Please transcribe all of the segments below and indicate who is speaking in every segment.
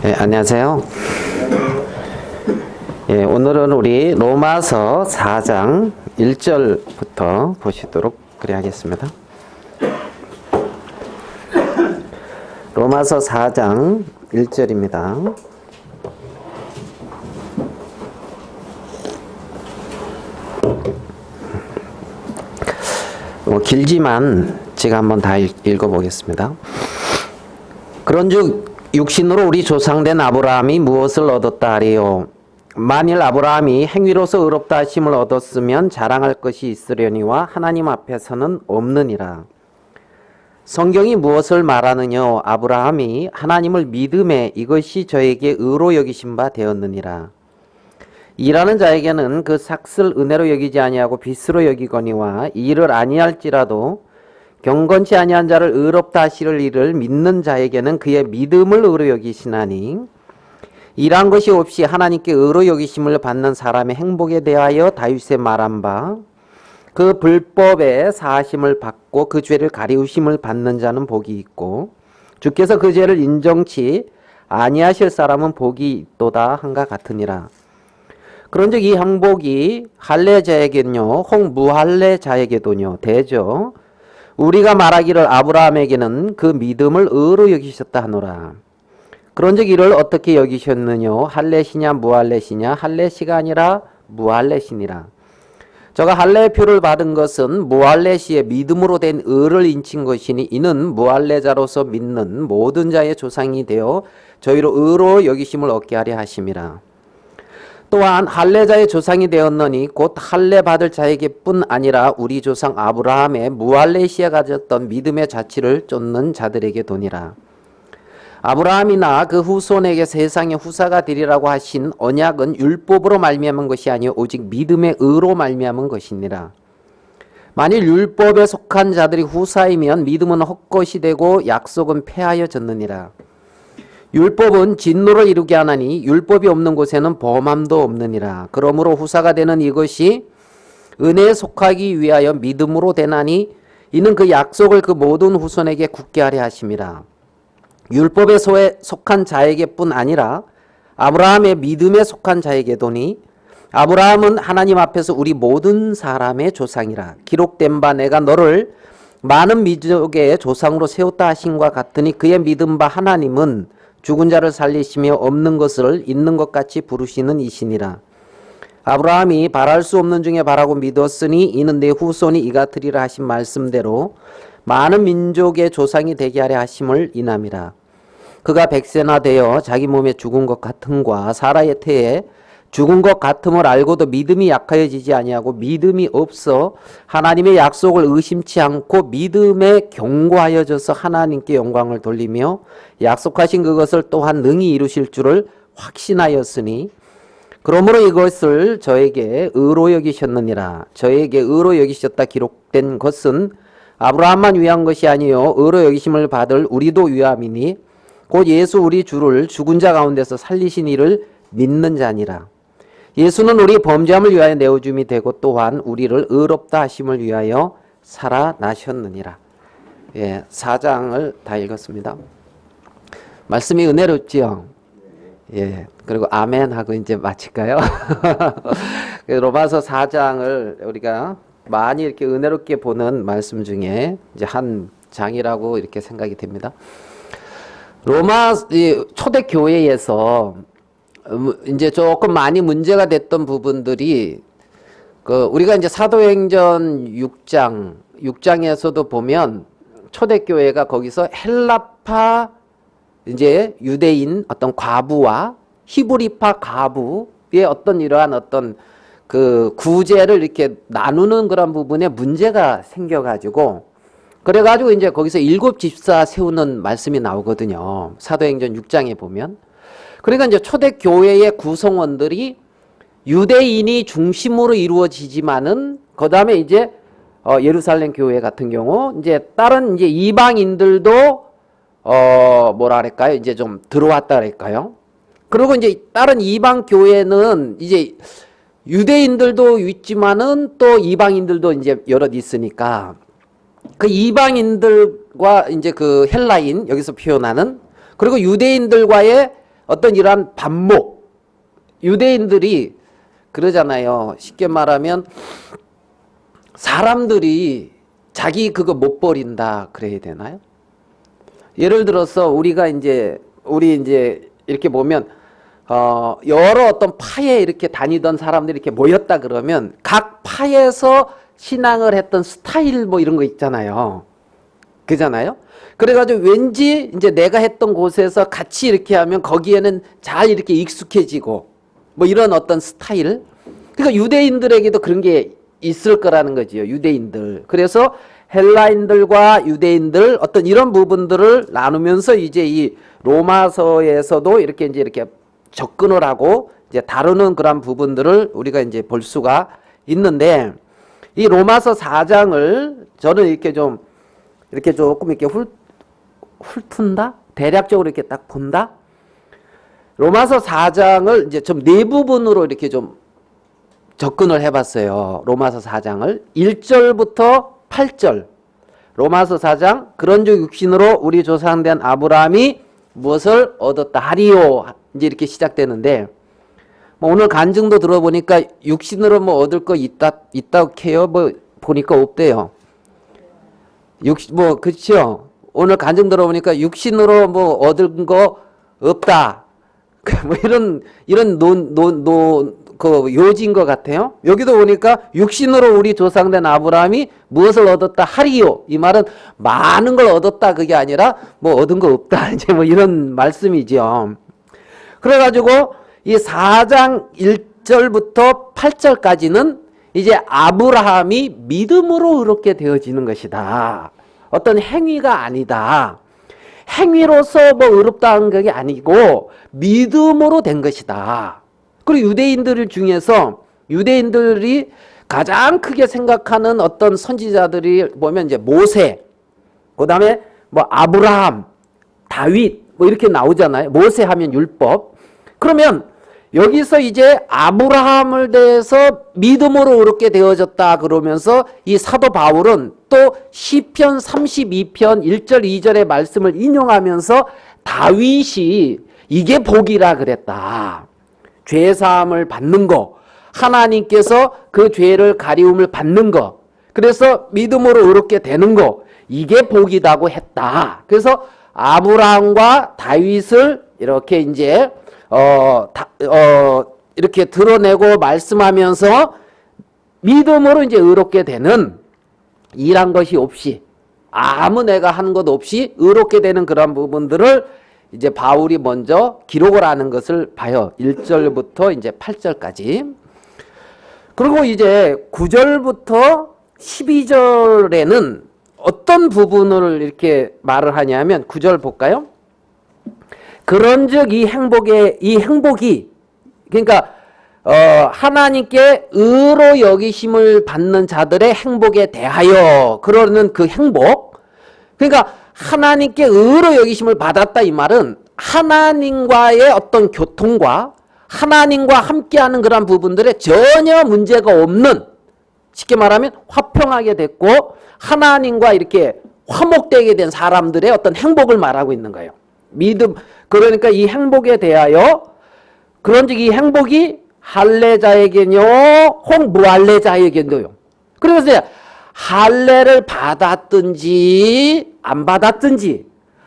Speaker 1: 안녕하세요. 오늘은 우리 로마서 4장 1절부터 보시도록 그래야겠습니다. 로마서 4장 1절입니다. 길지만 제가 한번 다 읽어보겠습니다. 그런즉 육신으로 우리 조상된 아브라함이 무엇을 얻었다 하리요? 만일 아브라함이 행위로서 의롭다 하심을 얻었으면 자랑할 것이 있으려니와 하나님 앞에서는 없느니라. 성경이 무엇을 말하느냐? 아브라함이 하나님을 믿음에 이것이 저에게 의로 여기신 바 되었느니라. 일하는 자에게는 그 삭슬 은혜로 여기지 아니하고 빚으로 여기거니와 일을 아니할지라도 경건치 아니한 자를 의롭다 하시를 이를 믿는 자에게는 그의 믿음을 의로 여기시나니, 일한 것이 없이 하나님께 의로 여기심을 받는 사람의 행복에 대하여 다윗의 말한 바, 그 불법의 사하심을 받고 그 죄를 가리우심을 받는 자는 복이 있고 주께서 그 죄를 인정치 아니하실 사람은 복이 있도다 한가 같으니라. 그런즉 이 행복이 할례자에게는요 혹 무할례자에게도요 되죠. 우리가 말하기를 아브라함에게는 그 믿음을 의로 여기셨다 하노라. 그런즉 이를 어떻게 여기셨느냐? 할례시냐 무할례시냐? 할례시가 아니라 무할례시니라. 저가 할례의 표를 받은 것은 무할례시의 믿음으로 된 의를 인친 것이니, 이는 무할례자로서 믿는 모든 자의 조상이 되어 저희로 의로 여기심을 얻게 하려 하심이라. 또한 할례자의 조상이 되었느니 곧 할례 받을 자에게 뿐 아니라 우리 조상 아브라함의 무할례시에 가졌던 믿음의 자취를 쫓는 자들에게 도니라. 아브라함이나 그 후손에게 세상의 후사가 되리라고 하신 언약은 율법으로 말미암은 것이 아니요 오직 믿음의 의로 말미암은 것이니라. 만일 율법에 속한 자들이 후사이면 믿음은 헛것이 되고 약속은 폐하여졌느니라. 율법은 진노를 이루게 하나니 율법이 없는 곳에는 범함도 없느니라. 그러므로 후사가 되는 이것이 은혜에 속하기 위하여 믿음으로 되나니, 이는 그 약속을 그 모든 후손에게 굳게 하려 하심이라. 율법에 속한 자에게 뿐 아니라 아브라함의 믿음에 속한 자에게도니, 아브라함은 하나님 앞에서 우리 모든 사람의 조상이라. 기록된 바 내가 너를 많은 민족의 조상으로 세웠다 하심과 같으니, 그의 믿음 바 하나님은 죽은 자를 살리시며 없는 것을 있는 것 같이 부르시는 이시니라. 아브라함이 바랄 수 없는 중에 바라고 믿었으니 이는 내 후손이 이같으리라 하신 말씀대로 많은 민족의 조상이 되게 하려 하심을 인함이라. 그가 백세나 되어 자기 몸에 죽은 것 같음과 사라의 태에 죽은 것 같음을 알고도 믿음이 약하여지지 아니하고 믿음이 없어 하나님의 약속을 의심치 않고 믿음에 견고하여져서 하나님께 영광을 돌리며 약속하신 그것을 또한 능히 이루실 줄을 확신하였으니, 그러므로 이것을 저에게 의로 여기셨느니라. 저에게 의로 여기셨다 기록된 것은 아브라함만 위한 것이 아니요 의로 여기심을 받을 우리도 위함이니, 곧 예수 우리 주를 죽은 자 가운데서 살리신 이를 믿는 자니라. 예수는 우리 범죄함을 위하여 내어줌이 되고 또한 우리를 의롭다 하심을 위하여 살아나셨느니라. 4장을 다 읽었습니다. 말씀이 은혜롭지요? 그리고 아멘 하고 이제 마칠까요? 로마서 4장을 우리가 많이 이렇게 은혜롭게 보는 말씀 중에 이제 한 장이라고 이렇게 생각이 됩니다. 로마 초대 교회에서 이제 조금 많이 문제가 됐던 부분들이, 우리가 이제 사도행전 6장에서도 보면 초대교회가 거기서 헬라파 이제 유대인 어떤 과부와 히브리파 과부의 어떤 이러한 어떤 그 구제를 이렇게 나누는 그런 부분에 문제가 생겨가지고, 그래가지고 이제 거기서 7 집사 세우는 말씀이 나오거든요. 사도행전 6장에 보면. 그러니까 이제 초대교회의 구성원들이 유대인이 중심으로 이루어지지만은, 그 다음에 이제 예루살렘 교회 같은 경우 이제 다른 이제 이방인들도 뭐라 그럴까요? 이제 좀 들어왔다 그럴까요? 그리고 이제 다른 이방 교회는 이제 유대인들도 있지만은 또 이방인들도 이제 여럿 있으니까, 그 이방인들과 이제 그 헬라인 여기서 표현하는, 그리고 유대인들과의 어떤 이러한 반목, 유대인들이 그러잖아요. 쉽게 말하면 사람들이 자기 그거 못 버린다 그래야 되나요? 예를 들어서 우리 이제 이렇게 보면 여러 어떤 파에 이렇게 다니던 사람들이 이렇게 모였다 그러면 각 파에서 신앙을 했던 스타일 뭐 이런 거 있잖아요. 그잖아요? 그래가지고 왠지 이제 내가 했던 곳에서 같이 이렇게 하면 거기에는 잘 이렇게 익숙해지고 뭐 이런 어떤 스타일. 그러니까 유대인들에게도 그런 게 있을 거라는 거지요. 유대인들. 그래서 헬라인들과 유대인들 어떤 이런 부분들을 나누면서 이제 이 로마서에서도 이렇게 접근을 하고 이제 다루는 그런 부분들을 우리가 이제 볼 수가 있는데 이 로마서 4장을 저는 이렇게 조금 이렇게 훑은다? 대략적으로 이렇게 딱 본다? 로마서 4장을 이제 좀 네 부분으로 이렇게 좀 접근을 해봤어요. 로마서 4장을 1절부터 8절. 로마서 4장 그런즉 육신으로 우리 조상된 아브라함이 무엇을 얻었다 하리요. 이제 이렇게 시작되는데 뭐 오늘 간증도 들어보니까 육신으로 뭐 얻을 거 있다고 해요. 뭐 보니까 없대요. 그렇죠. 오늘 간증 들어보니까 육신으로 뭐 얻은 거 없다. 뭐 이런 그 요지인 것 같아요. 여기도 보니까 육신으로 우리 조상된 아브라함이 무엇을 얻었다 하리요. 이 말은 많은 걸 얻었다 그게 아니라 뭐 얻은 거 없다. 이제 뭐 이런 말씀이죠. 그래가지고 이 4장 1절부터 8절까지는 이제 아브라함이 믿음으로 의롭게 되어지는 것이다. 어떤 행위가 아니다. 행위로서 뭐 의롭다는 게 아니고 믿음으로 된 것이다. 그리고 유대인들 중에서 유대인들이 가장 크게 생각하는 어떤 선지자들이 보면 이제 모세, 그 다음에 뭐 아브라함, 다윗 뭐 이렇게 나오잖아요. 모세 하면 율법. 그러면 여기서 이제 아브라함을 대해서 믿음으로 의롭게 되어졌다 그러면서 이 사도 바울은 또 시편 32편 1절 2절의 말씀을 인용하면서 다윗이 이게 복이라 그랬다. 죄사함을 받는 거, 하나님께서 그 죄를 가리움을 받는 거, 그래서 믿음으로 의롭게 되는 거, 이게 복이라고 했다. 그래서 아브라함과 다윗을 이렇게 이제 이렇게 드러내고 말씀하면서 믿음으로 이제 의롭게 되는 일한 것이 없이 아무 내가 한 것 없이 의롭게 되는 그런 부분들을 이제 바울이 먼저 기록을 하는 것을 봐요. 1절부터 이제 8절까지. 그리고 이제 9절부터 12절에는 어떤 부분을 이렇게 말을 하냐면 9절 볼까요? 그런즉 이 행복이 그러니까 하나님께 의로 여기심을 받는 자들의 행복에 대하여 그러는 그 행복. 그러니까 하나님께 의로 여기심을 받았다 이 말은 하나님과의 어떤 교통과 하나님과 함께하는 그런 부분들에 전혀 문제가 없는, 쉽게 말하면 화평하게 됐고 하나님과 이렇게 화목되게 된 사람들의 어떤 행복을 말하고 있는 거예요. 믿음. 그러니까 이 행복에 대하여 그런즉 이 행복이 할례자에게뇨 혹 무할례자에게뇨. 그래서 할례를 받았든지 안 받았든지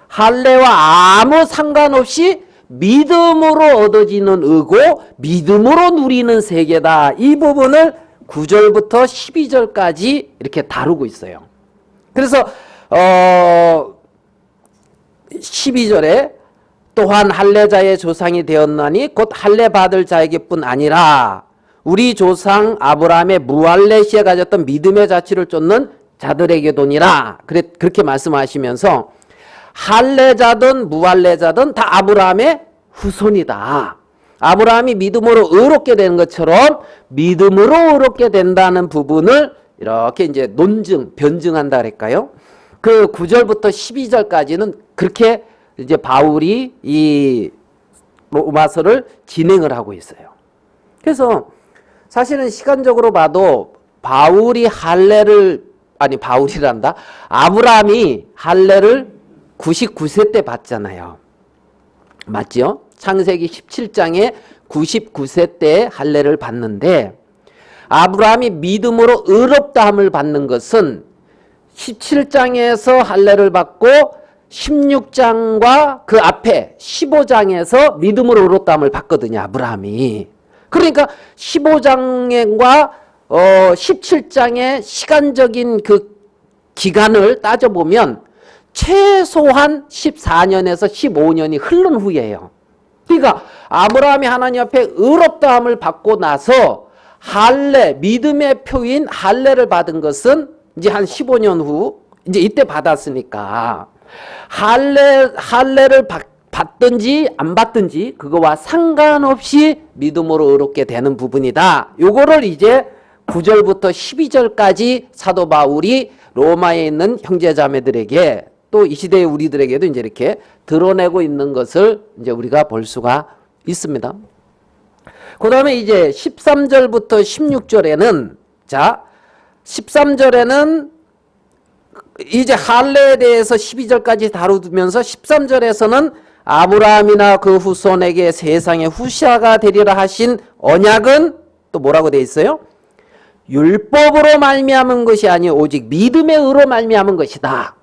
Speaker 1: 할례와 아무 상관없이 믿음으로 얻어지는 의고 믿음으로 누리는 세계다. 이 부분을 9절부터 12절까지 이렇게 다루고 있어요. 그래서 12절에 또한 할례자의 조상이 되었나니 곧 할례 받을 자에게뿐 아니라 우리 조상 아브라함의 무할례 시에 가졌던 믿음의 자취를 쫓는 자들에게도니라. 그렇게 말씀하시면서 할례자든 무할례자든 다 아브라함의 후손이다. 아브라함이 믿음으로 의롭게 되는 것처럼 믿음으로 의롭게 된다는 부분을 이렇게 이제 변증한다 그럴까요? 그 9절부터 12절까지는 그렇게 이제 바울이 이 로마서를 진행을 하고 있어요. 그래서 사실은 시간적으로 봐도 아브라함이 할례를 99세 때 받잖아요. 맞죠? 창세기 17장에 99세 때 할례를 받는데, 아브라함이 믿음으로 의롭다함을 받는 것은 17장에서 할례를 받고 16장과 그 앞에 15장에서 믿음으로 의롭다함을 받거든요, 아브라함이. 그러니까 15장과 17장의 시간적인 그 기간을 따져보면 최소한 14년에서 15년이 흐른 후예요. 그러니까 아브라함이 하나님 앞에 의롭다함을 받고 나서 할례, 믿음의 표인 할례를 받은 것은 이제 한 15년 후, 이제 이때 받았으니까 할례를 받든지 안 받든지 그거와 상관없이 믿음으로 의롭게 되는 부분이다. 요거를 이제 9절부터 12절까지 사도 바울이 로마에 있는 형제자매들에게 또 이 시대의 우리들에게도 이제 이렇게 드러내고 있는 것을 이제 우리가 볼 수가 있습니다. 그 다음에 이제 13절부터 16절에는, 자, 13절에는 이제 할례에 대해서 12절까지 다루면서 13절에서는 아브라함이나 그 후손에게 세상의 후시아가 되리라 하신 언약은 또 뭐라고 돼 있어요? 율법으로 말미암은 것이 아니요 오직 믿음의 의로 말미암은 것이다.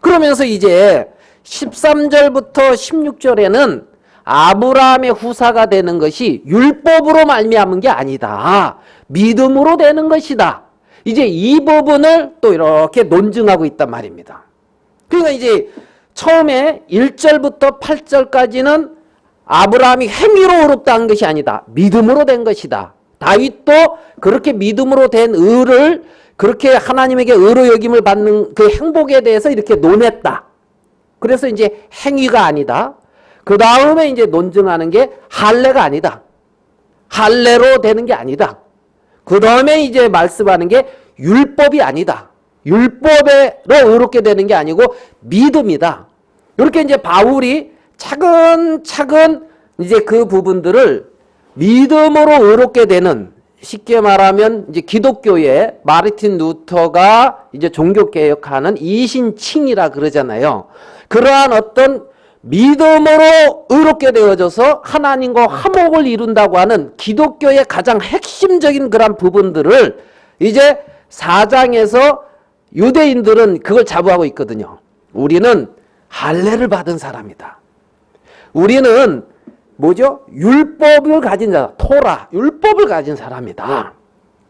Speaker 1: 그러면서 이제 13절부터 16절에는 아브라함의 후사가 되는 것이 율법으로 말미암은 게 아니다. 믿음으로 되는 것이다. 이제 이 부분을 또 이렇게 논증하고 있단 말입니다. 그러니까 이제 처음에 1절부터 8절까지는 아브라함이 행위로 의롭다 한 것이 아니다. 믿음으로 된 것이다. 다윗도 그렇게 믿음으로 된 의를 그렇게 하나님에게 의로 여김을 받는 그 행복에 대해서 이렇게 논했다. 그래서 이제 행위가 아니다. 그 다음에 이제 논증하는 게 할례가 아니다. 할례로 되는 게 아니다. 그 다음에 이제 말씀하는 게 율법이 아니다. 율법으로 의롭게 되는 게 아니고 믿음이다. 이렇게 이제 바울이 차근차근 이제 그 부분들을 믿음으로 의롭게 되는, 쉽게 말하면 이제 기독교의 마르틴 루터가 이제 종교개혁하는 이신칭이라 그러잖아요. 그러한 어떤 믿음으로 의롭게 되어져서 하나님과 화목을 이룬다고 하는 기독교의 가장 핵심적인 그런 부분들을 이제 4장에서 유대인들은 그걸 자부하고 있거든요. 우리는 할례를 받은 사람이다. 우리는 뭐죠? 율법을 가진 자, 토라, 율법을 가진 사람이다.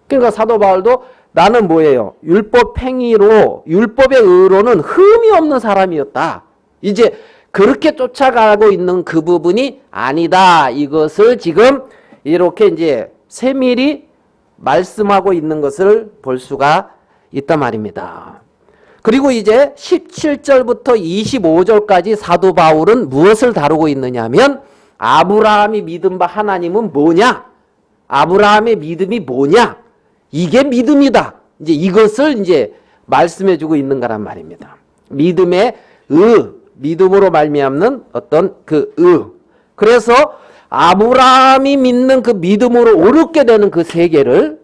Speaker 1: 그러니까 사도 바울도 나는 뭐예요? 율법 행위로, 율법의 의로는 흠이 없는 사람이었다. 이제 그렇게 쫓아가고 있는 그 부분이 아니다. 이것을 지금 이렇게 이제 세밀히 말씀하고 있는 것을 볼 수가 있단 말입니다. 그리고 이제 17절부터 25절까지 사도 바울은 무엇을 다루고 있느냐 하면 아브라함이 믿은 바 하나님은 뭐냐? 아브라함의 믿음이 뭐냐? 이게 믿음이다. 이제 이것을 이제 말씀해 주고 있는 거란 말입니다. 믿음의 믿음으로 말미암는 어떤 그 그래서 아브라함이 믿는 그 믿음으로 옳게 되는 그 세계를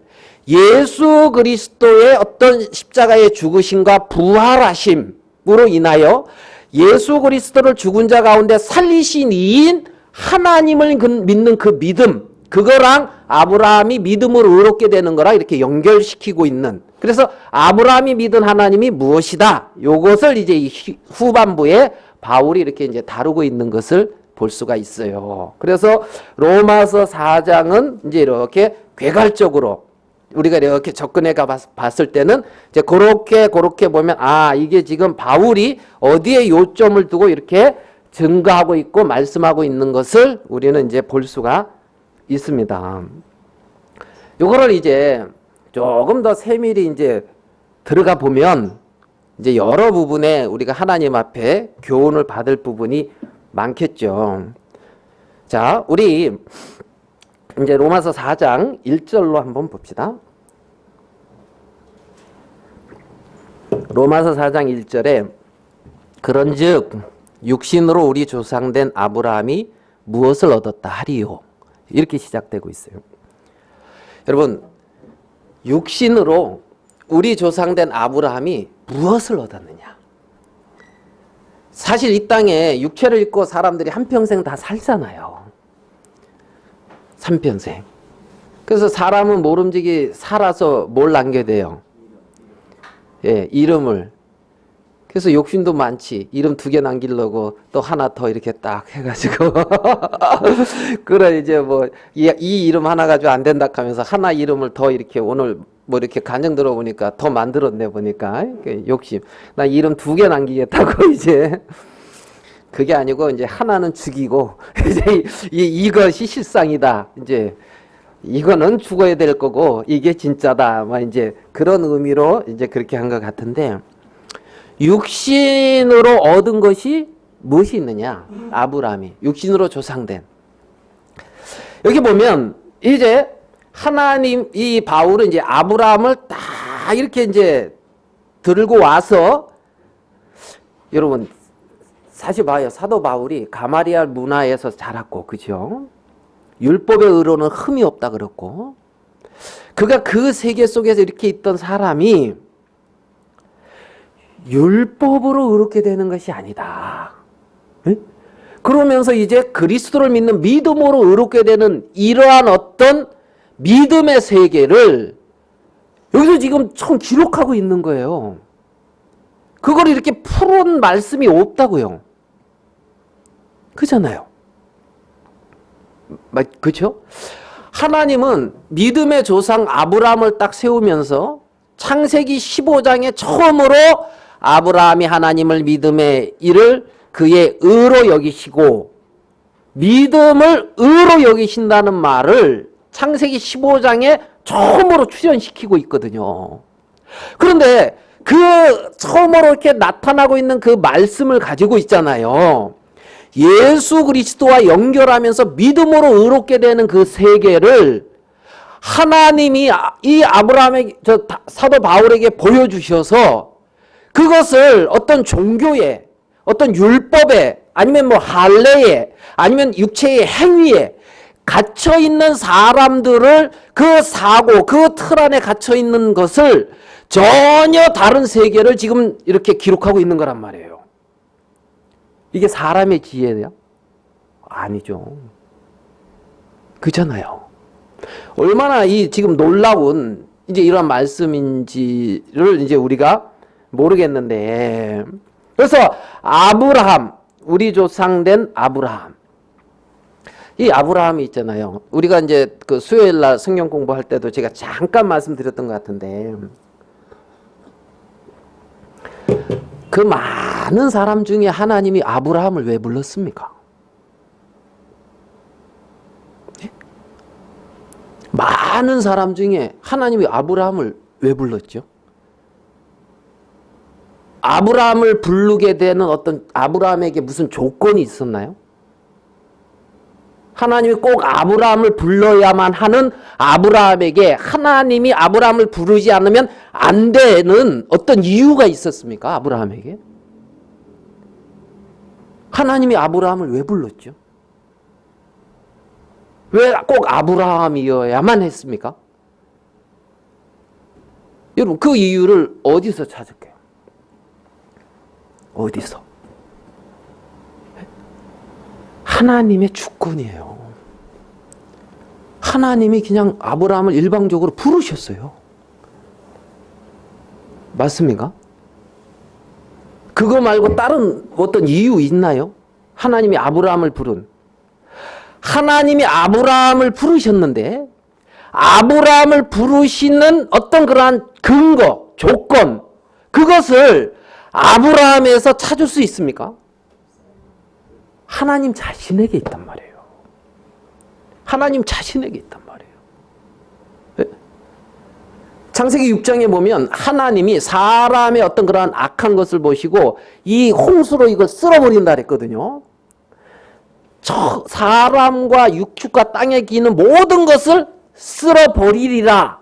Speaker 1: 예수 그리스도의 어떤 십자가의 죽으심과 부활하심으로 인하여 예수 그리스도를 죽은 자 가운데 살리신 이인 하나님을 믿는 그 믿음, 그거랑 아브라함이 믿음으로 의롭게 되는 거랑 이렇게 연결시키고 있는, 그래서 아브라함이 믿은 하나님이 무엇이다, 요것을 이제 이 후반부에 바울이 이렇게 이제 다루고 있는 것을 볼 수가 있어요. 그래서 로마서 4장은 이제 이렇게 괴갈적으로 우리가 이렇게 접근해 봤을 때는 이제 그렇게 보면 이게 지금 바울이 어디에 요점을 두고 이렇게 증거하고 있고 말씀하고 있는 것을 우리는 이제 볼 수가 있습니다. 요거를 이제 조금 더 세밀히 이제 들어가 보면 이제 여러 부분에 우리가 하나님 앞에 교훈을 받을 부분이 많겠죠. 자, 우리 이제 로마서 4장 1절로 한번 봅시다. 로마서 4장 1절에 그런즉 육신으로 우리 조상된 아브라함이 무엇을 얻었다 하리요, 이렇게 시작되고 있어요. 여러분, 육신으로 우리 조상된 아브라함이 무엇을 얻었느냐? 사실 이 땅에 육체를 입고 사람들이 한평생 다 살잖아요. 삼평생. 그래서 사람은 모름지기 살아서 뭘 남겨야 돼요? 예, 이름을. 그래서 욕심도 많지. 이름 2개 남기려고 또 하나 더 이렇게 딱 해가지고. 그래, 이제 뭐, 이 이름 하나 가지고 안 된다 하면서 하나 이름을 더 이렇게 오늘 뭐 이렇게 간증 들어보니까 더 만들었네 보니까. 욕심. 나 이름 2개 남기겠다고 이제. 그게 아니고 이제 하나는 죽이고, 이제 이것이 실상이다. 이제 이거는 죽어야 될 거고, 이게 진짜다. 막 이제 그런 의미로 이제 그렇게 한 것 같은데, 육신으로 얻은 것이 무엇이 있느냐? 아브라함이 육신으로 조상된. 여기 보면 이제 하나님 이 바울은 이제 아브라함을 딱 이렇게 이제 들고 와서, 여러분 사실 봐요. 사도 바울이 가마리알 문화에서 자랐고, 그죠? 율법의 의로는 흠이 없다 그랬고, 그가 그 세계 속에서 이렇게 있던 사람이 율법으로 의롭게 되는 것이 아니다. 에? 그러면서 이제 그리스도를 믿는 믿음으로 의롭게 되는 이러한 어떤 믿음의 세계를 여기서 지금 처음 기록하고 있는 거예요. 그걸 이렇게 푸른 말씀이 없다고요. 그잖아요. 그렇죠? 하나님은 믿음의 조상 아브라함을 딱 세우면서 창세기 15장에 처음으로 아브라함이 하나님을 믿음의 일을 그의 의로 여기시고 믿음을 의로 여기신다는 말을 창세기 15장에 처음으로 출현시키고 있거든요. 그런데 그 처음으로 이렇게 나타나고 있는 그 말씀을 가지고 있잖아요. 예수 그리스도와 연결하면서 믿음으로 의롭게 되는 그 세계를 하나님이 이 아브라함에게, 사도 바울에게 보여주셔서 그것을 어떤 종교에, 어떤 율법에, 아니면 뭐 할례에, 아니면 육체의 행위에 갇혀있는 사람들을 그 사고, 그 틀 안에 갇혀있는 것을 전혀 다른 세계를 지금 이렇게 기록하고 있는 거란 말이에요. 이게 사람의 지혜예요? 아니죠. 그잖아요. 얼마나 이 지금 놀라운 이제 이런 말씀인지를 이제 우리가 모르겠는데, 그래서 아브라함, 우리 조상된 아브라함, 이 아브라함이 있잖아요. 우리가 이제 그 수요일 날 성경 공부할 때도 제가 잠깐 말씀드렸던 것 같은데, 그 많은 사람 중에 하나님이 아브라함을 왜 불렀습니까? 네? 많은 사람 중에 하나님이 아브라함을 왜 불렀죠? 아브라함을 부르게 되는 어떤 아브라함에게 무슨 조건이 있었나요? 하나님이 꼭 아브라함을 불러야만 하는 아브라함에게 하나님이 아브라함을 부르지 않으면 안 되는 어떤 이유가 있었습니까? 아브라함에게? 하나님이 아브라함을 왜 불렀죠? 왜 꼭 아브라함이어야만 했습니까? 여러분, 그 이유를 어디서 찾을게요? 어디서? 하나님의 주권이에요. 하나님이 그냥 아브라함을 일방적으로 부르셨어요. 맞습니까? 그거 말고 다른 어떤 이유 있나요? 하나님이 아브라함을 부른. 하나님이 아브라함을 부르셨는데 아브라함을 부르시는 어떤 그러한 근거, 조건, 그것을 아브라함에서 찾을 수 있습니까? 하나님 자신에게 있단 말이에요. 하나님 자신에게 있단 말이에요. 네? 창세기 6장에 보면 하나님이 사람의 어떤 그러한 악한 것을 보시고 이 홍수로 이걸 쓸어버린다 그랬거든요. 사람과 육축과 땅에 기는 모든 것을 쓸어버리리라.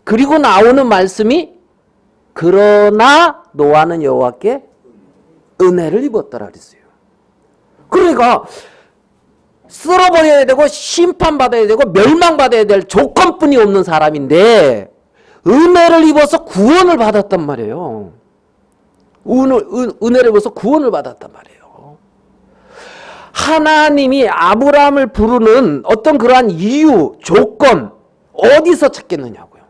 Speaker 1: 그리고 나오는 말씀이 그러나 노아는 여호와께 은혜를 입었더라 그랬어요. 그러니까 쓸어버려야 되고 심판받아야 되고 멸망받아야 될 조건뿐이 없는 사람인데 은혜를 입어서 구원을 받았단 말이에요. 은혜를 입어서 구원을 받았단 말이에요. 하나님이 아브라함을 부르는 어떤 그러한 이유, 조건 어디서 찾겠느냐고요.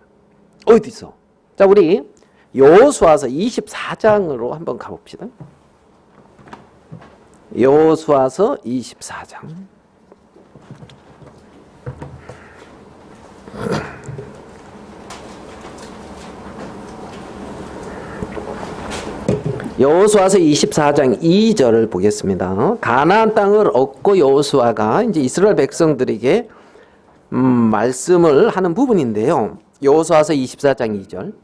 Speaker 1: 어디서? 자, 우리 여호수아서 24장으로 한번 가봅시다. 여호수아서 24장. 여호수아서 24장 2절을 보겠습니다. 가나안 땅을 얻고 여호수아가 이제 이스라엘 백성들에게 말씀을 하는 부분인데요. 여호수아서 24장 2절.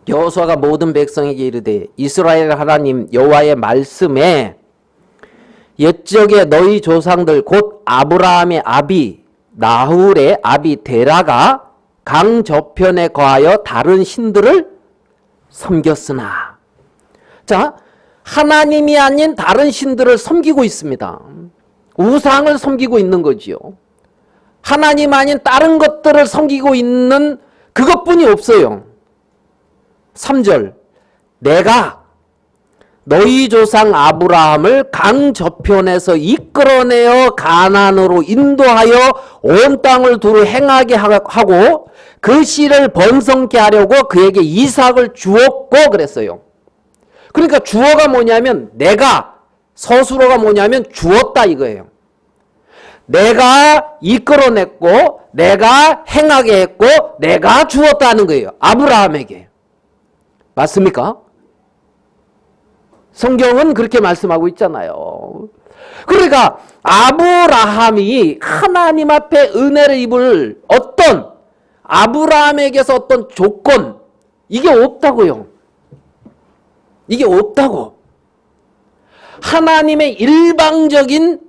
Speaker 1: 여호수아가 모든 백성에게 이르되 이스라엘 하나님 여호와의 말씀에 옛적에 너희 조상들 곧 아브라함의 아비 나훌의 아비 데라가 강 저편에 거하여 다른 신들을 섬겼으나. 자, 하나님이 아닌 다른 신들을 섬기고 있습니다. 우상을 섬기고 있는 거지요. 하나님 아닌 다른 것들을 섬기고 있는 그것뿐이 없어요. 3절. 내가 너희 조상 아브라함을 강 저편에서 이끌어내어 가나안으로 인도하여 온 땅을 두루 행하게 하고 그 씨를 번성케 하려고 그에게 이삭을 주었고 그랬어요. 그러니까 주어가 뭐냐면 내가, 서술어가 뭐냐면 주었다 이거예요. 내가 이끌어냈고 내가 행하게 했고 내가 주었다는 거예요. 아브라함에게. 맞습니까? 성경은 그렇게 말씀하고 있잖아요. 그러니까 아브라함이 하나님 앞에 은혜를 입을 어떤 아브라함에게서 어떤 조건 이게 없다고요. 이게 없다고. 하나님의 일방적인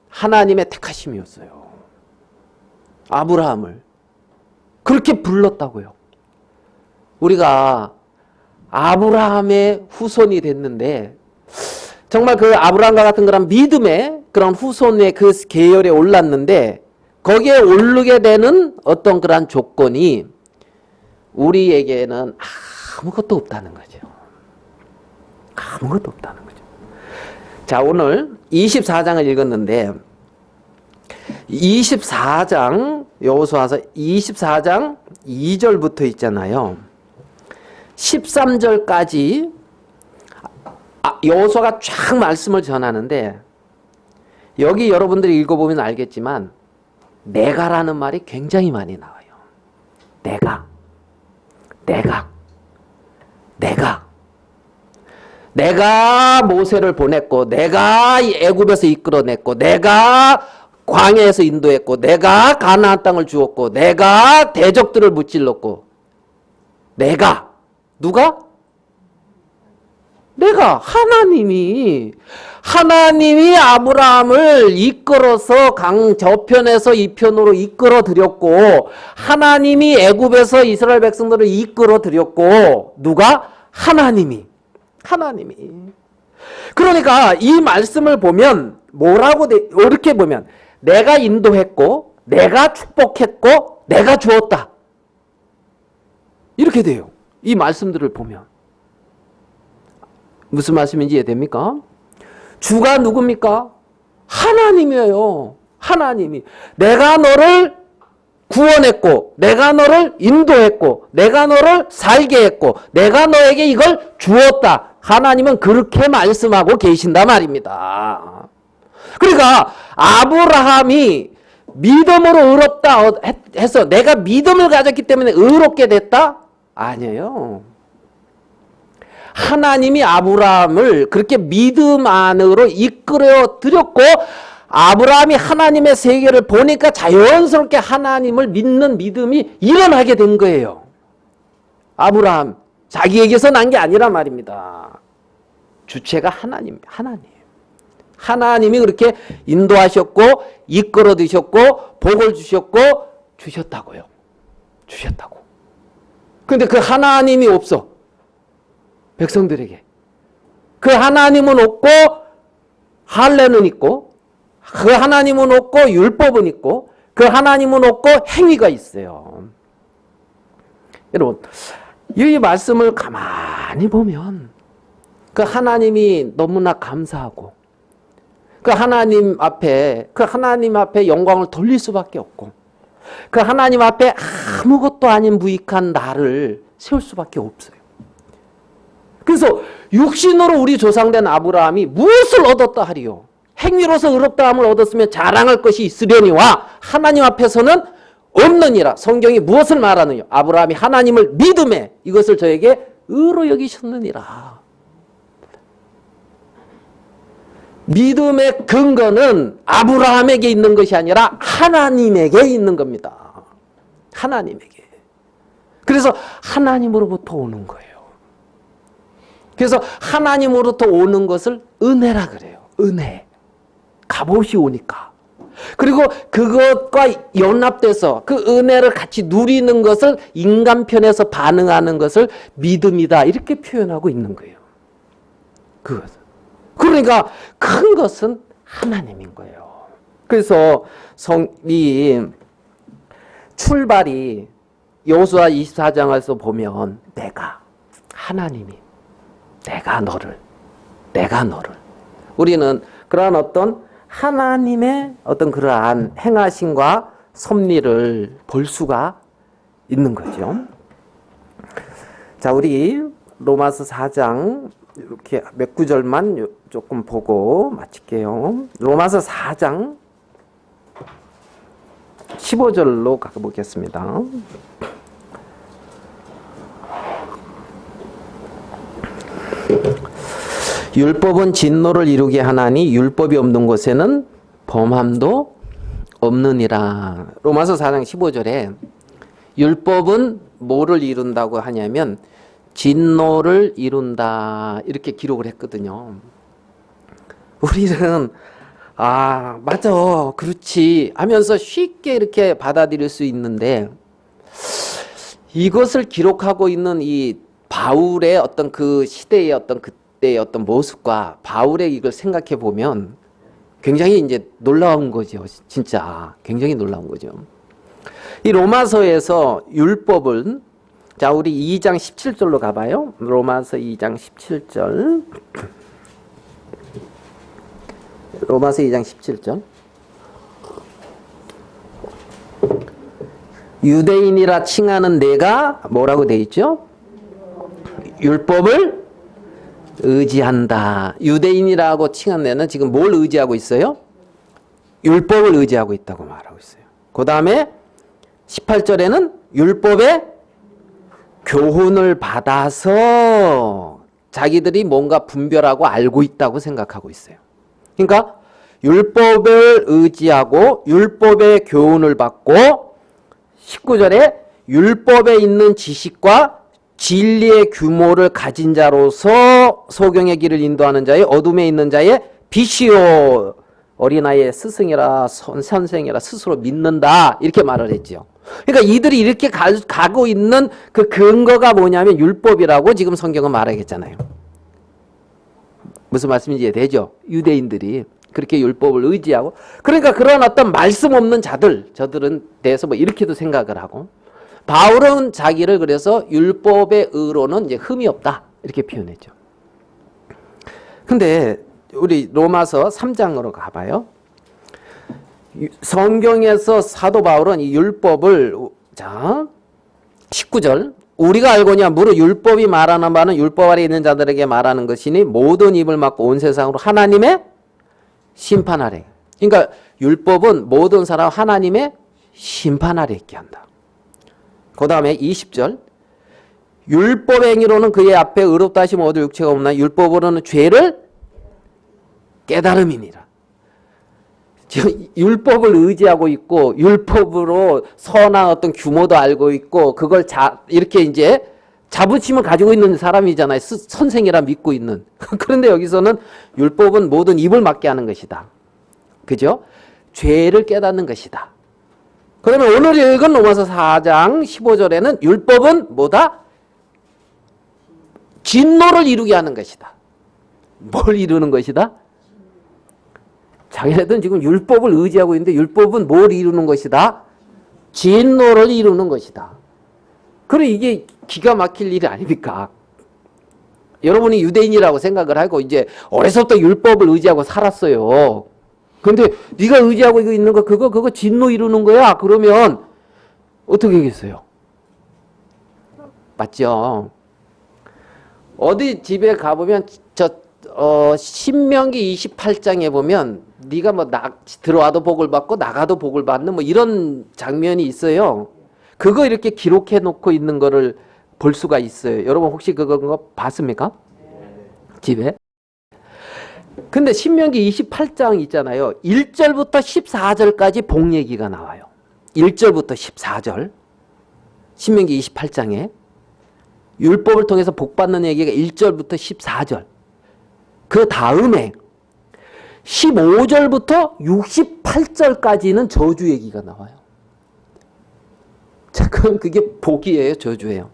Speaker 1: 하나님의 택하심이었어요. 아브라함을 그렇게 불렀다고요. 우리가 아브라함의 후손이 됐는데 정말 그 아브라함과 같은 그런 믿음의 그런 후손의 그 계열에 올랐는데 거기에 오르게 되는 어떤 그런 조건이 우리에게는 아무것도 없다는 거죠. 아무것도 없다는 거죠. 자, 오늘 24장을 읽었는데 24장 여호수아서 24장 2절부터 있잖아요. 13절까지 여호수아가 쫙 말씀을 전하는데 여기 여러분들이 읽어보면 알겠지만 내가라는 말이 굉장히 많이 나와요. 내가 모세를 보냈고 내가 애굽에서 이끌어냈고 내가 광야에서 인도했고 내가 가나안 땅을 주었고 내가 대적들을 무찔렀고 내가 누가? 내가 하나님이 아브라함을 이끌어서 강 저편에서 이 편으로 이끌어 드렸고 하나님이 애굽에서 이스라엘 백성들을 이끌어 드렸고 누가? 하나님이. 그러니까 이 말씀을 보면 뭐라고 이렇게 보면 내가 인도했고 내가 축복했고 내가 주었다. 이렇게 돼요. 이 말씀들을 보면. 무슨 말씀인지 이해됩니까? 주가 누굽니까? 하나님이에요. 하나님이. 내가 너를 구원했고 내가 너를 인도했고 내가 너를 살게 했고 내가 너에게 이걸 주었다. 하나님은 그렇게 말씀하고 계신단 말입니다. 그러니까 아브라함이 믿음으로 의롭다 해서 내가 믿음을 가졌기 때문에 의롭게 됐다? 아니에요. 하나님이 아브라함을 그렇게 믿음 안으로 이끌어 드렸고 아브라함이 하나님의 세계를 보니까 자연스럽게 하나님을 믿는 믿음이 일어나게 된 거예요. 아브라함 자기에게서 난 게 아니란 말입니다. 주체가 하나님. 하나님이 그렇게 인도하셨고 이끌어 드셨고 복을 주셨고 주셨다고요. 그런데 그 하나님이 없어. 백성들에게. 그 하나님은 없고 할례는 있고 그 하나님은 없고 율법은 있고 그 하나님은 없고 행위가 있어요. 여러분 이 말씀을 가만히 보면 그 하나님이 너무나 감사하고 그 하나님 앞에 영광을 돌릴 수밖에 없고, 그 하나님 앞에 아무것도 아닌 무익한 나를 세울 수밖에 없어요. 그래서 육신으로 우리 조상된 아브라함이 무엇을 얻었다 하리요? 행위로서 의롭다함을 얻었으면 자랑할 것이 있으려니와 하나님 앞에서는 없느니라. 성경이 무엇을 말하느냐? 아브라함이 하나님을 믿음에 이것을 저에게 의로 여기셨느니라. 믿음의 근거는 아브라함에게 있는 것이 아니라 하나님에게 있는 겁니다. 하나님에게. 그래서 하나님으로부터 오는 거예요. 그래서 하나님으로부터 오는 것을 은혜라 그래요. 은혜. 값없이 오니까. 그리고 그것과 연합돼서 그 은혜를 같이 누리는 것을 인간 편에서 반응하는 것을 믿음이다. 이렇게 표현하고 있는 거예요. 그러니까 큰 것은 하나님인 거예요. 그래서 이 출발이 여호수아 24장에서 보면 내가 너를 우리는 그러한 어떤 하나님의 어떤 그러한 행하심과 섭리를 볼 수가 있는 거죠. 자, 우리 로마서 4장 이렇게 몇 구절만 조금 보고 마칠게요. 로마서 4장 15절로 가보겠습니다. 율법은 진노를 이루게 하나니 율법이 없는 곳에는 범함도 없느니라. 로마서 4장 15절에 율법은 뭐를 이룬다고 하냐면 진노를 이룬다 이렇게 기록을 했거든요. 우리는 맞아 그렇지 하면서 쉽게 이렇게 받아들일 수 있는데, 이것을 기록하고 있는 이 바울의 어떤 그 시대의 어떤 그때의 어떤 모습과 바울의 이걸 생각해 보면 굉장히 이제 놀라운 거죠. 진짜 굉장히 놀라운 거죠. 이 로마서에서 율법은, 자, 우리 2장 17절로 가봐요. 로마서 2장 17절. 로마서 2장 17절. 유대인이라 칭하는 내가 뭐라고 돼 있죠? 율법을 의지한다. 유대인이라고 칭한 내는 지금 뭘 의지하고 있어요? 율법을 의지하고 있다고 말하고 있어요. 그 다음에 18절에는 율법의 교훈을 받아서 자기들이 뭔가 분별하고 알고 있다고 생각하고 있어요. 그러니까 율법을 의지하고 율법의 교훈을 받고, 19절에 율법에 있는 지식과 진리의 규모를 가진 자로서 소경의 길을 인도하는 자의 어둠에 있는 자의 빛이요 어린아이의 스승이라 선생이라 스스로 믿는다 이렇게 말을 했죠. 그러니까 이들이 이렇게 가고 있는 그 근거가 뭐냐면 율법이라고 지금 성경은 말하겠잖아요. 무슨 말씀인지 이해되죠? 유대인들이 그렇게 율법을 의지하고, 그러니까 그런 어떤 말씀 없는 저들은 대해서 뭐 이렇게도 생각을 하고, 바울은 자기를 그래서 율법의 의로는 이제 흠이 없다 이렇게 표현했죠. 근데 우리 로마서 3장으로 가봐요. 성경에서 사도 바울은 이 율법을, 자 19절, 우리가 알거냐 무릇 율법이 말하는 바는 율법 아래 있는 자들에게 말하는 것이니 모든 입을 막고 온 세상으로 하나님의 심판 아래. 그러니까 율법은 모든 사람 하나님의 심판 아래 있게 한다. 그 다음에 20절, 율법 행위로는 그의 앞에 의롭다 하심 얻을 육체가 없나 율법으로는 죄를 깨달음이니라. 지금 율법을 의지하고 있고 율법으로 선한 어떤 규모도 알고 있고 그걸 이렇게 이제 자부심을 가지고 있는 사람이잖아요. 선생이라 믿고 있는. 그런데 여기서는 율법은 모든 입을 막게 하는 것이다. 그죠? 죄를 깨닫는 것이다. 그러면 오늘 읽은 로마서 4장 15절에는 율법은 뭐다? 진노를 이루게 하는 것이다. 뭘 이루는 것이다? 자기네들은 지금 율법을 의지하고 있는데 율법은 뭘 이루는 것이다? 진노를 이루는 것이다. 그래 이게 기가 막힐 일이 아닙니까? 여러분이 유대인이라고 생각을 하고 이제 어려서부터 율법을 의지하고 살았어요. 근데 네가 의지하고 있는 거 그거 진노 이루는 거야. 그러면 어떻게 하겠어요? 맞죠? 어디 집에 가보면 신명기 28장에 보면 네가 뭐 들어와도 복을 받고 나가도 복을 받는 뭐 이런 장면이 있어요. 그거 이렇게 기록해 놓고 있는 거를 볼 수가 있어요. 여러분 혹시 그거 봤습니까? 집에? 근데 신명기 28장 있잖아요. 1절부터 14절까지 복 얘기가 나와요. 1절부터 14절. 신명기 28장에 율법을 통해서 복 받는 얘기가 1절부터 14절. 그 다음에 15절부터 68절까지는 저주 얘기가 나와요. 자, 그럼 그게 복이에요, 저주예요?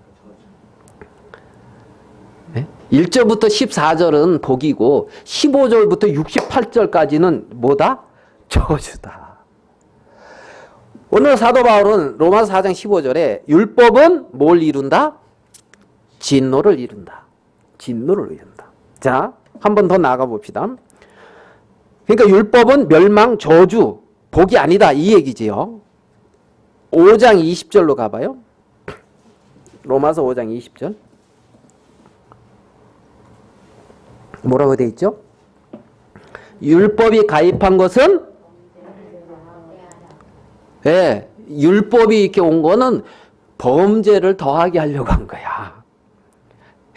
Speaker 1: 네? 1절부터 14절은 복이고 15절부터 68절까지는 뭐다? 저주다. 오늘 사도 바울은 로마서 4장 15절에 율법은 뭘 이룬다? 진노를 이룬다. 진노를 이룬다. 자, 한 번 더 나가 봅시다. 그러니까 율법은 멸망, 저주, 복이 아니다 이 얘기지요. 5장 20절로 가봐요. 로마서 5장 20절. 뭐라고 돼 있죠? 율법이 가입한 것은 예, 율법이 이렇게 온 거는 범죄를 더하게 하려고 한 거야.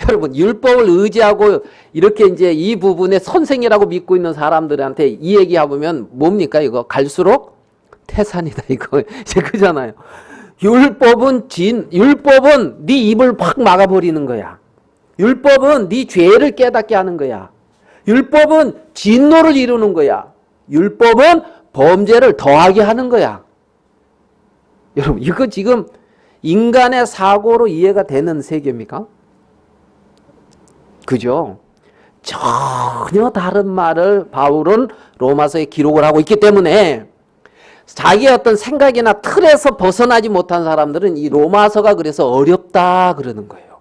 Speaker 1: 여러분, 율법을 의지하고 이렇게 이제 이 부분에 선생이라고 믿고 있는 사람들한테 이 얘기하면 뭡니까? 이거 갈수록 태산이다 이거 이제 그잖아요. 율법은 네 입을 확 막아버리는 거야. 율법은 네 죄를 깨닫게 하는 거야. 율법은 진노를 이루는 거야. 율법은 범죄를 더하게 하는 거야. 여러분, 이거 지금 인간의 사고로 이해가 되는 세계입니까? 그죠? 전혀 다른 말을 바울은 로마서에 기록을 하고 있기 때문에 자기의 어떤 생각이나 틀에서 벗어나지 못한 사람들은 이 로마서가 그래서 어렵다 그러는 거예요.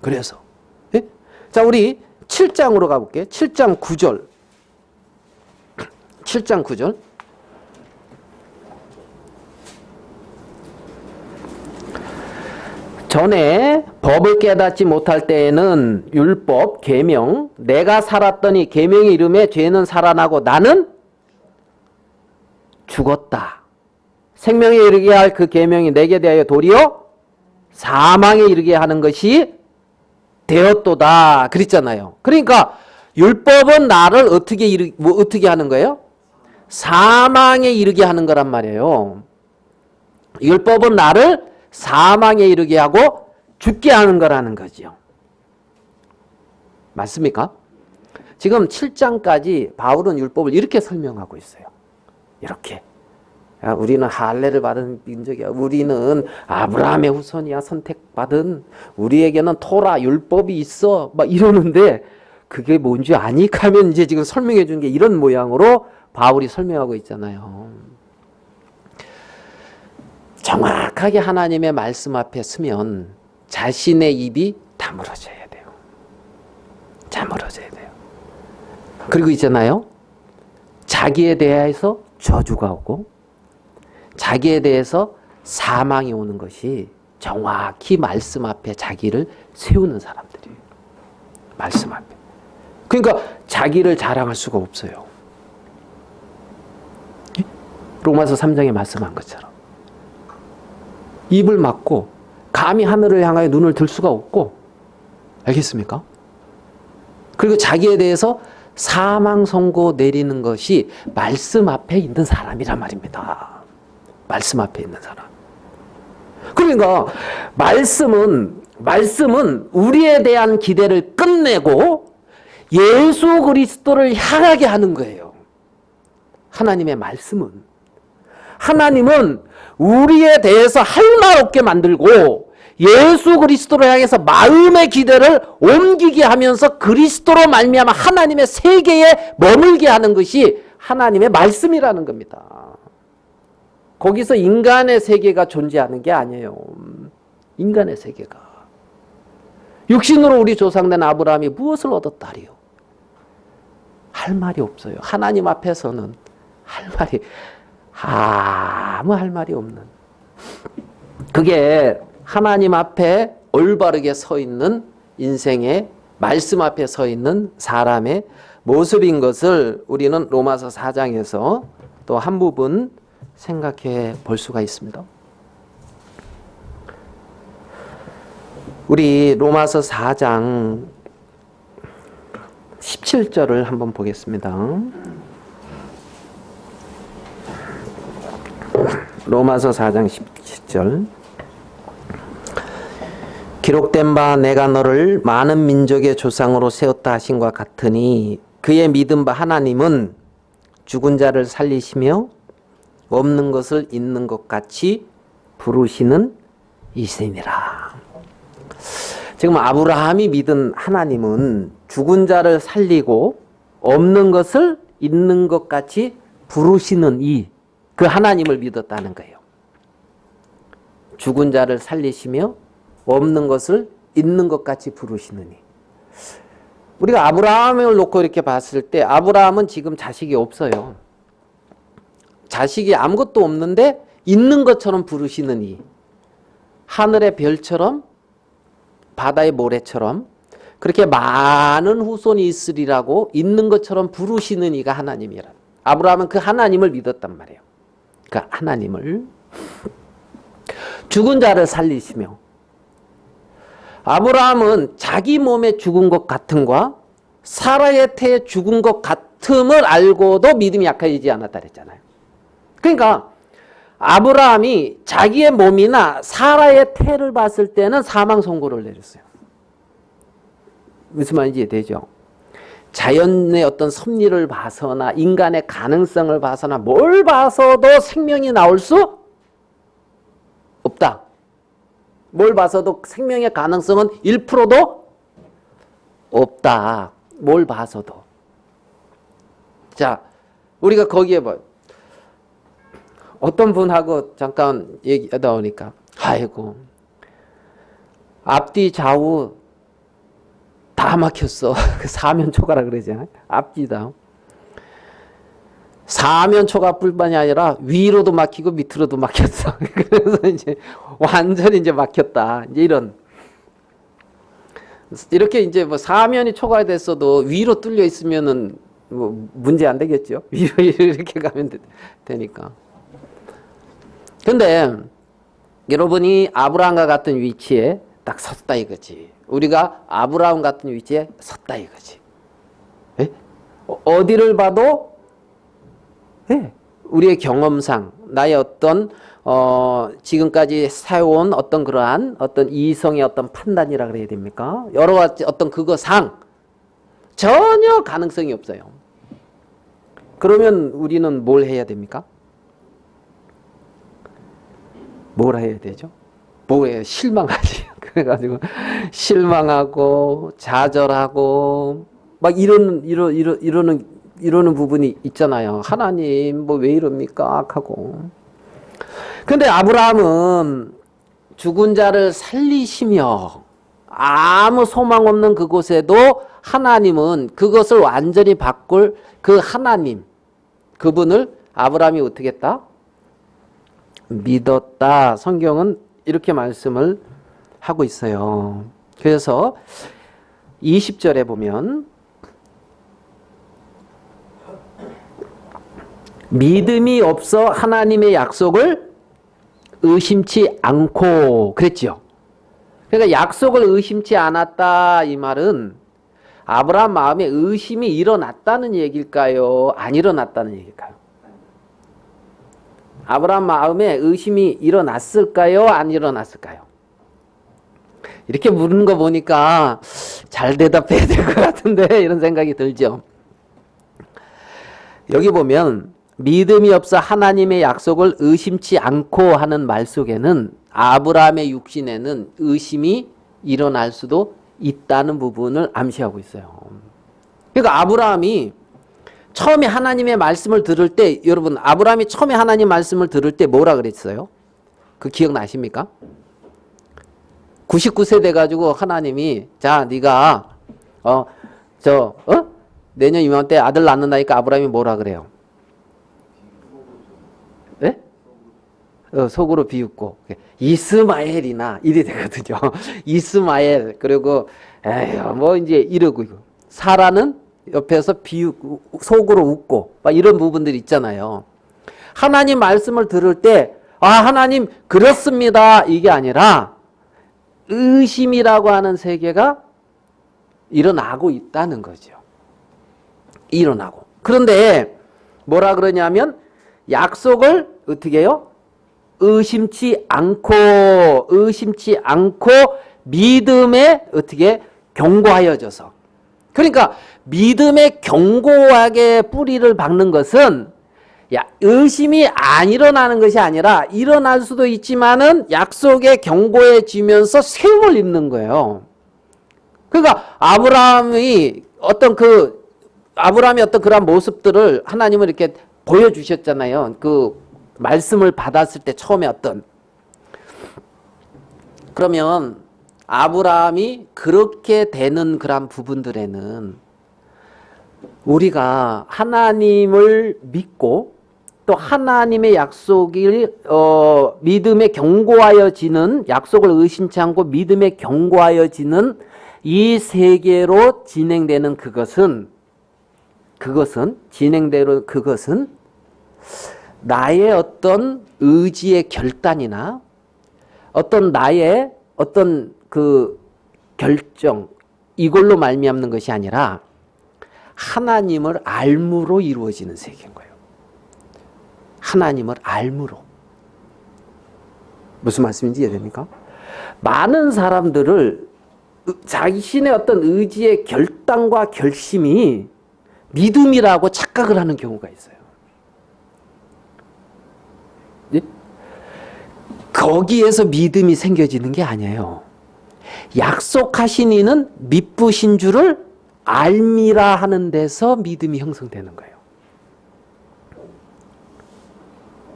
Speaker 1: 그래서 예? 자, 우리 7장으로 가볼게요. 7장 9절. 7장 9절. 전에 법을 깨닫지 못할 때에는 율법, 계명, 내가 살았더니 계명의 이름에 죄는 살아나고 나는 죽었다. 생명에 이르게 할 그 계명이 내게 대하여 도리어 사망에 이르게 하는 것이 되었도다. 그랬잖아요. 그러니까 율법은 나를 어떻게 하는 거예요? 사망에 이르게 하는 거란 말이에요. 율법은 나를 사망에 이르게 하고 죽게 하는 거라는 거죠. 맞습니까? 지금 7장까지 바울은 율법을 이렇게 설명하고 있어요. 이렇게. 야, 우리는 할례를 받은 민족이야. 우리는 아브라함의 후손이야. 선택받은. 우리에게는 토라 율법이 있어. 막 이러는데 그게 뭔지 아니? 하면 이제 지금 설명해 준 게 이런 모양으로 바울이 설명하고 있잖아요. 정확하게 하나님의 말씀 앞에 서면 자신의 입이 다물어져야 돼요. 다물어져야 돼요. 그리고 있잖아요. 자기에 대해서 저주가 오고 자기에 대해서 사망이 오는 것이 정확히 말씀 앞에 자기를 세우는 사람들이에요. 말씀 앞에. 그러니까 자기를 자랑할 수가 없어요. 로마서 3장에 말씀한 것처럼. 입을 막고 감히 하늘을 향하여 눈을 들 수가 없고, 알겠습니까? 그리고 자기에 대해서 사망 선고 내리는 것이 말씀 앞에 있는 사람이란 말입니다. 말씀 앞에 있는 사람. 그러니까 말씀은 우리에 대한 기대를 끝내고 예수 그리스도를 향하게 하는 거예요. 하나님의 하나님은 우리에 대해서 할 말 없게 만들고 예수 그리스도를 향해서 마음의 기대를 옮기게 하면서 그리스도로 말미암아 하나님의 세계에 머물게 하는 것이 하나님의 말씀이라는 겁니다. 거기서 인간의 세계가 존재하는 게 아니에요. 인간의 세계가. 육신으로 우리 조상된 아브라함이 무엇을 얻었다 하리요? 할 말이 없어요. 하나님 앞에서는 아무 할 말이 없는. 그게 하나님 앞에 올바르게 서 있는 인생의 말씀 앞에 서 있는 사람의 모습인 것을 우리는 로마서 4장에서 또 한 부분 생각해 볼 수가 있습니다. 우리 로마서 4장 17절을 한번 보겠습니다. 로마서 4장 17절. 기록된 바 내가 너를 많은 민족의 조상으로 세웠다 하신과 같으니 그의 믿은 바 하나님은 죽은 자를 살리시며 없는 것을 있는 것 같이 부르시는 이시니라. 지금 아브라함이 믿은 하나님은 죽은 자를 살리고 없는 것을 있는 것 같이 부르시는 그 하나님을 믿었다는 거예요. 죽은 자를 살리시며 없는 것을 있는 것 같이 부르시느니. 우리가 아브라함을 놓고 이렇게 봤을 때 아브라함은 지금 자식이 없어요. 자식이 아무것도 없는데 있는 것처럼 부르시느니. 하늘의 별처럼 바다의 모래처럼 그렇게 많은 후손이 있으리라고 있는 것처럼 부르시는 이가 하나님이라. 아브라함은 그 하나님을 믿었단 말이에요. 그 하나님을. 죽은 자를 살리시며. 아브라함은 자기 몸에 죽은 것 같음과 사라의 태에 죽은 것 같음을 알고도 믿음이 약해지지 않았다 그랬잖아요. 그러니까 아브라함이 자기의 몸이나 사라의 태를 봤을 때는 사망 선고를 내렸어요. 무슨 말인지 이해되죠? 자연의 어떤 섭리를 봐서나 인간의 가능성을 봐서나 뭘 봐서도 생명이 나올 수 없다. 뭘 봐서도 생명의 가능성은 1%도 없다. 뭘 봐서도. 자, 우리가 거기에 뭐 어떤 분하고 잠깐 얘기하다 보니까 아이고 앞뒤 좌우 다 막혔어. 사면초가라 그러잖아요. 앞뒤다. 사면초가뿐만이 아니라 위로도 막히고 밑으로도 막혔어. 그래서 이제 완전히 이제 막혔다. 이제 이렇게 이제 뭐 사면이 초과됐어도 위로 뚫려 있으면은 뭐 문제 안 되겠죠. 위로 이렇게 가면 되니까. 근데 여러분이 아브라함과 같은 위치에 딱 섰다 이거지. 우리가 아브라함 같은 위치에 섰다 이거지. 에? 어디를 봐도 우리의 경험상 나의 어떤 지금까지 세워온 어떤 그러한 어떤 이성의 어떤 판단이라 그래야 됩니까? 여러 가지 어떤 그거상 전혀 가능성이 없어요. 그러면 우리는 뭘 해야 됩니까? 뭘 해야 되죠? 뭐예요? 실망하지. 그래가지고 실망하고 좌절하고 막 이러는 부분이 있잖아요. 하나님 뭐 왜 이럽니까? 하고. 근데 아브라함은 죽은 자를 살리시며 아무 소망 없는 그곳에도 하나님은 그것을 완전히 바꿀 그 하나님, 그분을 아브라함이 어떻게 했다? 믿었다. 성경은 이렇게 말씀을 하고 있어요. 그래서 20절에 보면 믿음이 없어 하나님의 약속을 의심치 않고 그랬죠. 그러니까 약속을 의심치 않았다 이 말은 아브라함 마음에 의심이 일어났다는 얘기일까요? 안 일어났다는 얘기일까요? 아브라함 마음에 의심이 일어났을까요? 안 일어났을까요? 이렇게 물은 거 보니까 잘 대답해야 될 것 같은데 이런 생각이 들죠. 여기 보면 믿음이 없어 하나님의 약속을 의심치 않고 하는 말 속에는 아브라함의 육신에는 의심이 일어날 수도 있다는 부분을 암시하고 있어요. 그러니까 아브라함이 처음에 하나님의 말씀을 들을 때 여러분 아브라함이 처음에 하나님 말씀을 들을 때 뭐라 그랬어요? 그 기억나십니까? 99세 돼가지고 하나님이 자 네가 내년 이맘때 아들 낳는다니까 아브라함이 뭐라 그래요? 예? 속으로 비웃고 이스마엘이나 이래 되거든요. 이스마엘 그리고 에휴 뭐 이제 이러고 사라는 옆에서 비웃고 속으로 웃고 막 이런 부분들이 있잖아요. 하나님 말씀을 들을 때 하나님 그렇습니다 이게 아니라 의심이라고 하는 세계가 일어나고 있다는 거죠. 일어나고. 그런데 뭐라 그러냐면 약속을 어떻게 해요? 의심치 않고 믿음에 어떻게 견고하여져서. 그러니까 믿음에 견고하게 뿌리를 박는 것은 의심이 안 일어나는 것이 아니라 일어날 수도 있지만은 약속에 견고해지면서 세움을 입는 거예요. 그러니까 아브라함이 어떤 그런 모습들을 하나님은 이렇게 보여주셨잖아요. 그 말씀을 받았을 때 처음에 그러면 아브라함이 그렇게 되는 그런 부분들에는 우리가 하나님을 믿고 또 하나님의 약속을 믿음에 견고하여지는 약속을 의심치 않고 믿음에 견고하여지는 이 세계로 진행되는 그것은 나의 어떤 의지의 결단이나 어떤 나의 어떤 그 결정 이걸로 말미암는 것이 아니라 하나님을 알므로 이루어지는 세계인 거예요. 하나님을 알므로. 무슨 말씀인지 이해됩니까? 많은 사람들을 자신의 어떤 의지의 결단과 결심이 믿음이라고 착각을 하는 경우가 있어요. 네? 거기에서 믿음이 생겨지는 게 아니에요. 약속하신 이는 미쁘신 줄을 알미라 하는 데서 믿음이 형성되는 거예요.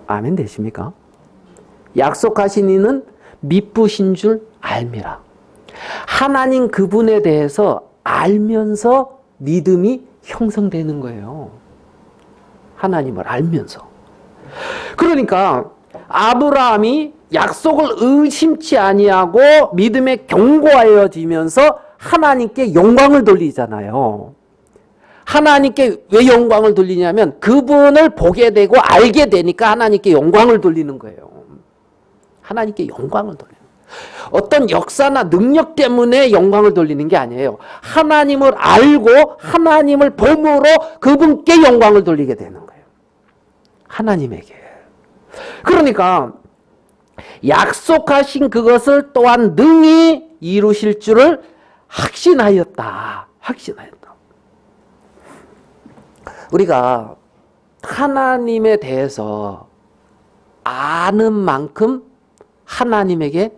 Speaker 1: 아멘 되십니까? 약속하신 이는 미쁘신 줄 알미라. 하나님 그분에 대해서 알면서 믿음이 형성되는 거예요. 하나님을 알면서. 그러니까 아브라함이 약속을 의심치 아니하고 믿음에 견고하여지면서 하나님께 영광을 돌리잖아요. 하나님께 왜 영광을 돌리냐면 그분을 보게 되고 알게 되니까 하나님께 영광을 돌리는 거예요. 하나님께 영광을 돌리는 거예요. 어떤 역사나 능력 때문에 영광을 돌리는 게 아니에요. 하나님을 알고 하나님을 봄으로 그분께 영광을 돌리게 되는 거예요. 하나님에게. 그러니까 약속하신 그것을 또한 능히 이루실 줄을 확신하였다. 우리가 하나님에 대해서 아는 만큼 하나님에게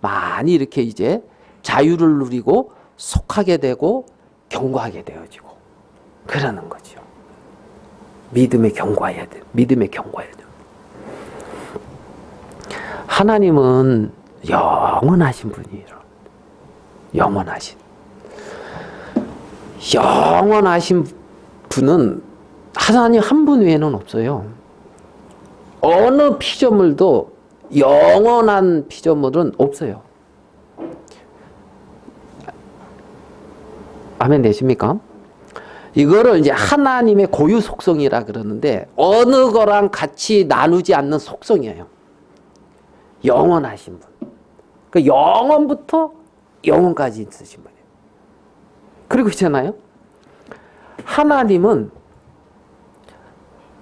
Speaker 1: 많이 이렇게 이제 자유를 누리고 속하게 되고 견고하게 되어지고 그러는 거죠. 믿음에 견고해야 돼. 하나님은 영원하신 분이에요. 영원하신 분은 하나님 한 분 외에는 없어요. 어느 피조물도 영원한 피조물은 없어요. 아멘 되십니까? 이거를 이제 하나님의 고유 속성이라 그러는데 어느 거랑 같이 나누지 않는 속성이에요. 영원하신 분. 그 영원부터 영원까지 있으신 분이에요. 그리고 있잖아요. 하나님은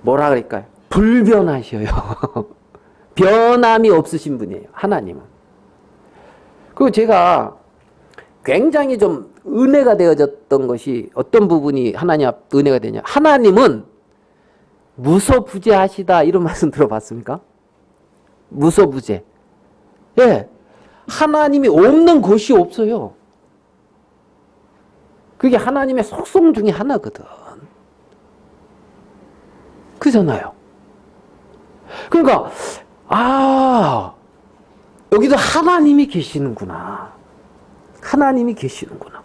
Speaker 1: 뭐라 그럴까요? 불변하셔요. 변함이 없으신 분이에요. 하나님은. 그리고 제가 굉장히 좀 은혜가 되어졌던 것이 어떤 부분이 하나님 앞 은혜가 되냐. 하나님은 무소부재하시다 이런 말씀 들어봤습니까? 무소부재. 예. 하나님이 없는 것이 없어요. 그게 하나님의 속성 중에 하나거든. 그잖아요. 그러니까 여기도 하나님이 계시는구나. 하나님이 계시는구나.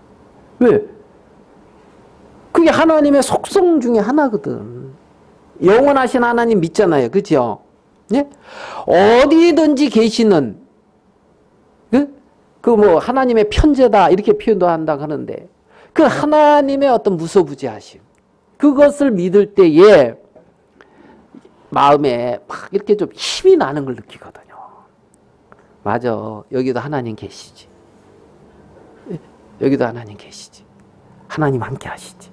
Speaker 1: 왜? 그게 하나님의 속성 중에 하나거든. 영원하신 하나님 믿잖아요. 그죠? 예? 어디든지 계시는, 그 뭐 하나님의 편재다 이렇게 표현도 한다고 하는데, 그 하나님의 어떤 무소부지하심, 그것을 믿을 때에 마음에 막 이렇게 좀 힘이 나는 걸 느끼거든요. 맞아. 여기도 하나님 계시지. 여기도 하나님 계시지. 하나님 함께 하시지.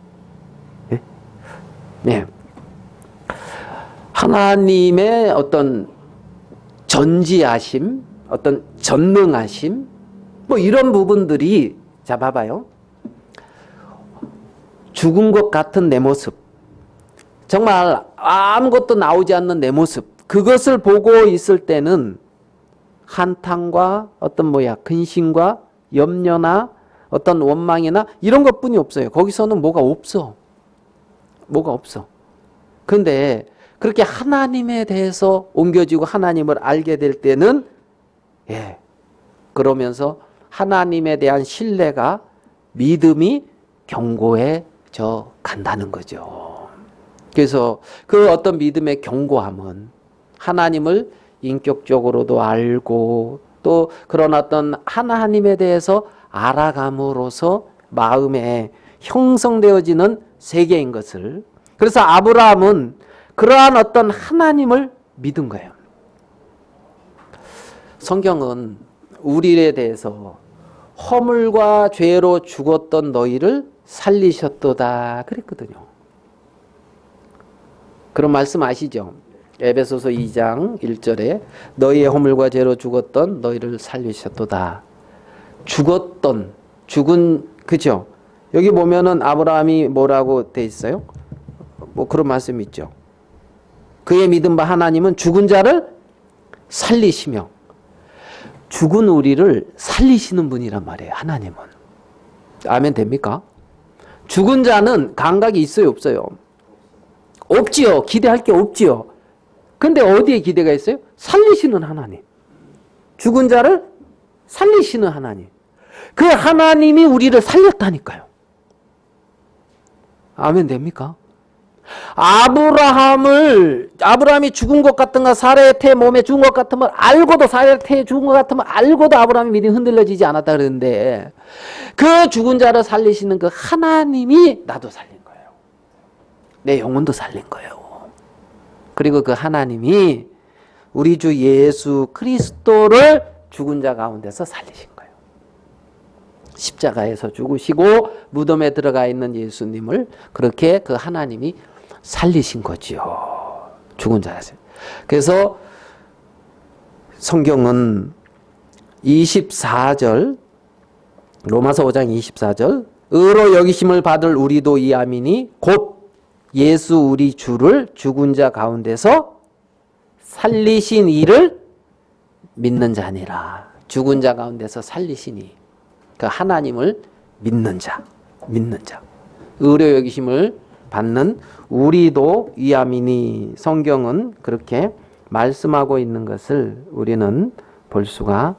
Speaker 1: 네? 네. 하나님의 어떤 전지하심, 어떤 전능하심, 뭐 이런 부분들이, 자, 봐봐요. 죽은 것 같은 내 모습, 정말 아무것도 나오지 않는 내 모습, 그것을 보고 있을 때는 한탄과 어떤 근심과 염려나 어떤 원망이나 이런 것뿐이 없어요. 거기서는 뭐가 없어. 뭐가 없어. 그런데 그렇게 하나님에 대해서 옮겨지고 하나님을 알게 될 때는, 그러면서 하나님에 대한 신뢰가, 믿음이 견고해져 간다는 거죠. 그래서 그 어떤 믿음의 견고함은 하나님을 인격적으로도 알고, 또 그런 어떤 하나님에 대해서 알아감으로써 마음에 형성되어지는 세계인 것을, 그래서 아브라함은 그러한 어떤 하나님을 믿은 거예요. 성경은 우리에 대해서 허물과 죄로 죽었던 너희를 살리셨도다 그랬거든요. 그런 말씀 아시죠? 에베소서 2장 1절에 너희의 허물과 죄로 죽었던 너희를 살리셨도다. 죽은, 그죠? 여기 보면은 아브라함이 뭐라고 돼 있어요? 뭐 그런 말씀이 있죠. 그의 믿은 바 하나님은 죽은 자를 살리시며, 죽은 우리를 살리시는 분이란 말이에요. 하나님은. 아멘 됩니까? 죽은 자는 감각이 있어요, 없어요? 없지요. 기대할 게 없지요. 근데 어디에 기대가 있어요? 살리시는 하나님. 죽은 자를 살리시는 하나님. 그 하나님이 우리를 살렸다니까요. 아멘 됩니까? 아브라함이 죽은 것 같은가, 사라의 태 몸에 죽은 것 같으면 알고도, 사라의 태에 죽은 것 같으면 알고도 아브라함이 믿음이 흔들려지지 않았다 그러는데, 그 죽은 자를 살리시는 그 하나님이 나도 살린 거예요. 내 영혼도 살린 거예요. 그리고 그 하나님이 우리 주 예수 그리스도를 죽은 자 가운데서 살리신 거예요. 십자가에서 죽으시고 무덤에 들어가 있는 예수님을 그렇게 그 하나님이 살리신 거지요. 죽은 자에서. 그래서 성경은 24절, 로마서 5장 24절, 의로 여기심을 받을 우리도 이 아민이 곧 예수 우리 주를 죽은 자 가운데서 살리신 이를 믿는 자니라. 죽은 자 가운데서 살리시니, 그 하나님을 믿는 자. 의로 여기심을 받는 우리도 이함이니, 성경은 그렇게 말씀하고 있는 것을 우리는 볼 수가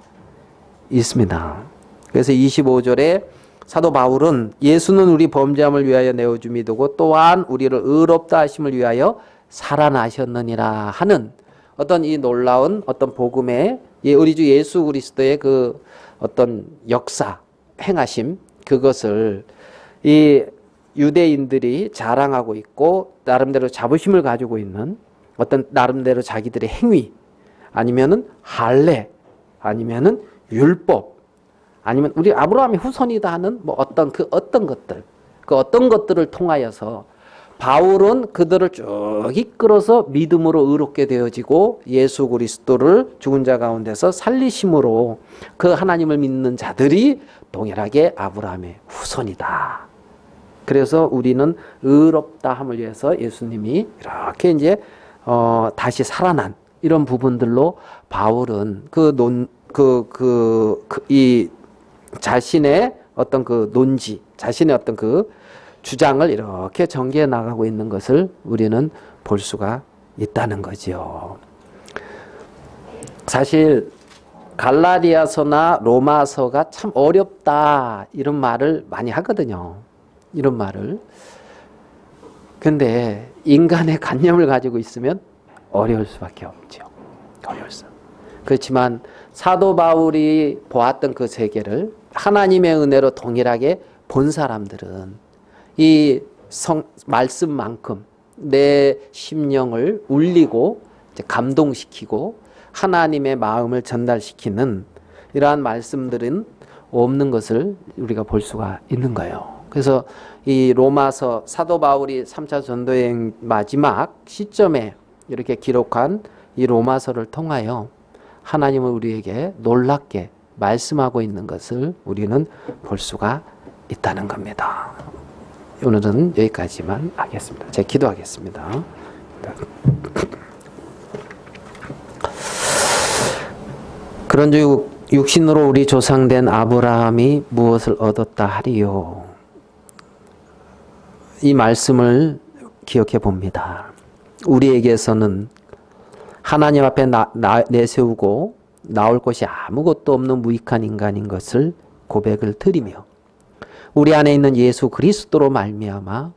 Speaker 1: 있습니다. 그래서 25절에 사도 바울은 예수는 우리 범죄함을 위하여 내어줌이 되고 또한 우리를 의롭다 하심을 위하여 살아나셨느니라 하는 어떤 이 놀라운 어떤 복음의, 우리 주 예수 그리스도의 그 어떤 역사, 행하심, 그것을 이 유대인들이 자랑하고 있고 나름대로 자부심을 가지고 있는 어떤 나름대로 자기들의 행위, 아니면은 할례, 아니면은 율법, 아니면 우리 아브라함의 후손이다 하는 뭐 어떤 것들을 통하여서 바울은 그들을 쭉 이끌어서 믿음으로 의롭게 되어지고 예수 그리스도를 죽은 자 가운데서 살리심으로 그 하나님을 믿는 자들이 동일하게 아브라함의 후손이다. 그래서 우리는 의롭다 함을 위해서 예수님이 이렇게 이제 다시 살아난 이런 부분들로 바울은 이 자신의 어떤 그 논지, 자신의 어떤 그 주장을 이렇게 전개해 나가고 있는 것을 우리는 볼 수가 있다는 거지요. 사실 갈라디아서나 로마서가 참 어렵다 이런 말을 많이 하거든요. 이런 말을. 근데 인간의 관념을 가지고 있으면 어려울 수밖에 없죠. 어려울 수. 그렇지만 사도 바울이 보았던 그 세계를 하나님의 은혜로 동일하게 본 사람들은 이 말씀만큼 내 심령을 울리고 감동시키고 하나님의 마음을 전달시키는 이러한 말씀들은 없는 것을 우리가 볼 수가 있는 거예요. 그래서 이 로마서 사도 바울이 3차 전도여행 마지막 시점에 이렇게 기록한 이 로마서를 통하여 하나님은 우리에게 놀랍게 말씀하고 있는 것을 우리는 볼 수가 있다는 겁니다. 오늘은 여기까지만 하겠습니다. 제가 기도하겠습니다. 그런즉 육신으로 우리 조상된 아브라함이 무엇을 얻었다 하리요. 이 말씀을 기억해 봅니다. 우리에게서는 하나님 앞에 내세우고 나올 것이 아무것도 없는 무익한 인간인 것을 고백을 드리며 우리 안에 있는 예수 그리스도로 말미암아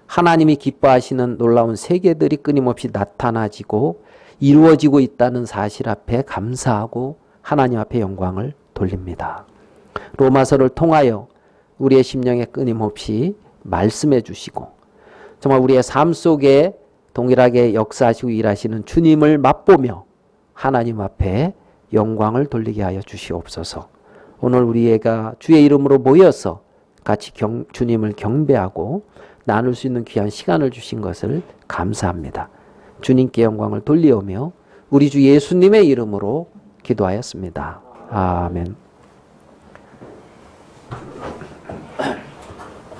Speaker 1: 하나님이 기뻐하시는 놀라운 세계들이 끊임없이 나타나지고 이루어지고 있다는 사실 앞에 감사하고 하나님 앞에 영광을 돌립니다. 로마서를 통하여 우리의 심령에 끊임없이 말씀해 주시고 정말 우리의 삶 속에 동일하게 역사하시고 일하시는 주님을 맛보며 하나님 앞에 영광을 돌리게 하여 주시옵소서. 오늘 우리가 주의 이름으로 모여서 같이 주님을 경배하고 나눌 수 있는 귀한 시간을 주신 것을 감사합니다. 주님께 영광을 돌리오며 우리 주 예수님의 이름으로 기도하였습니다. 아멘.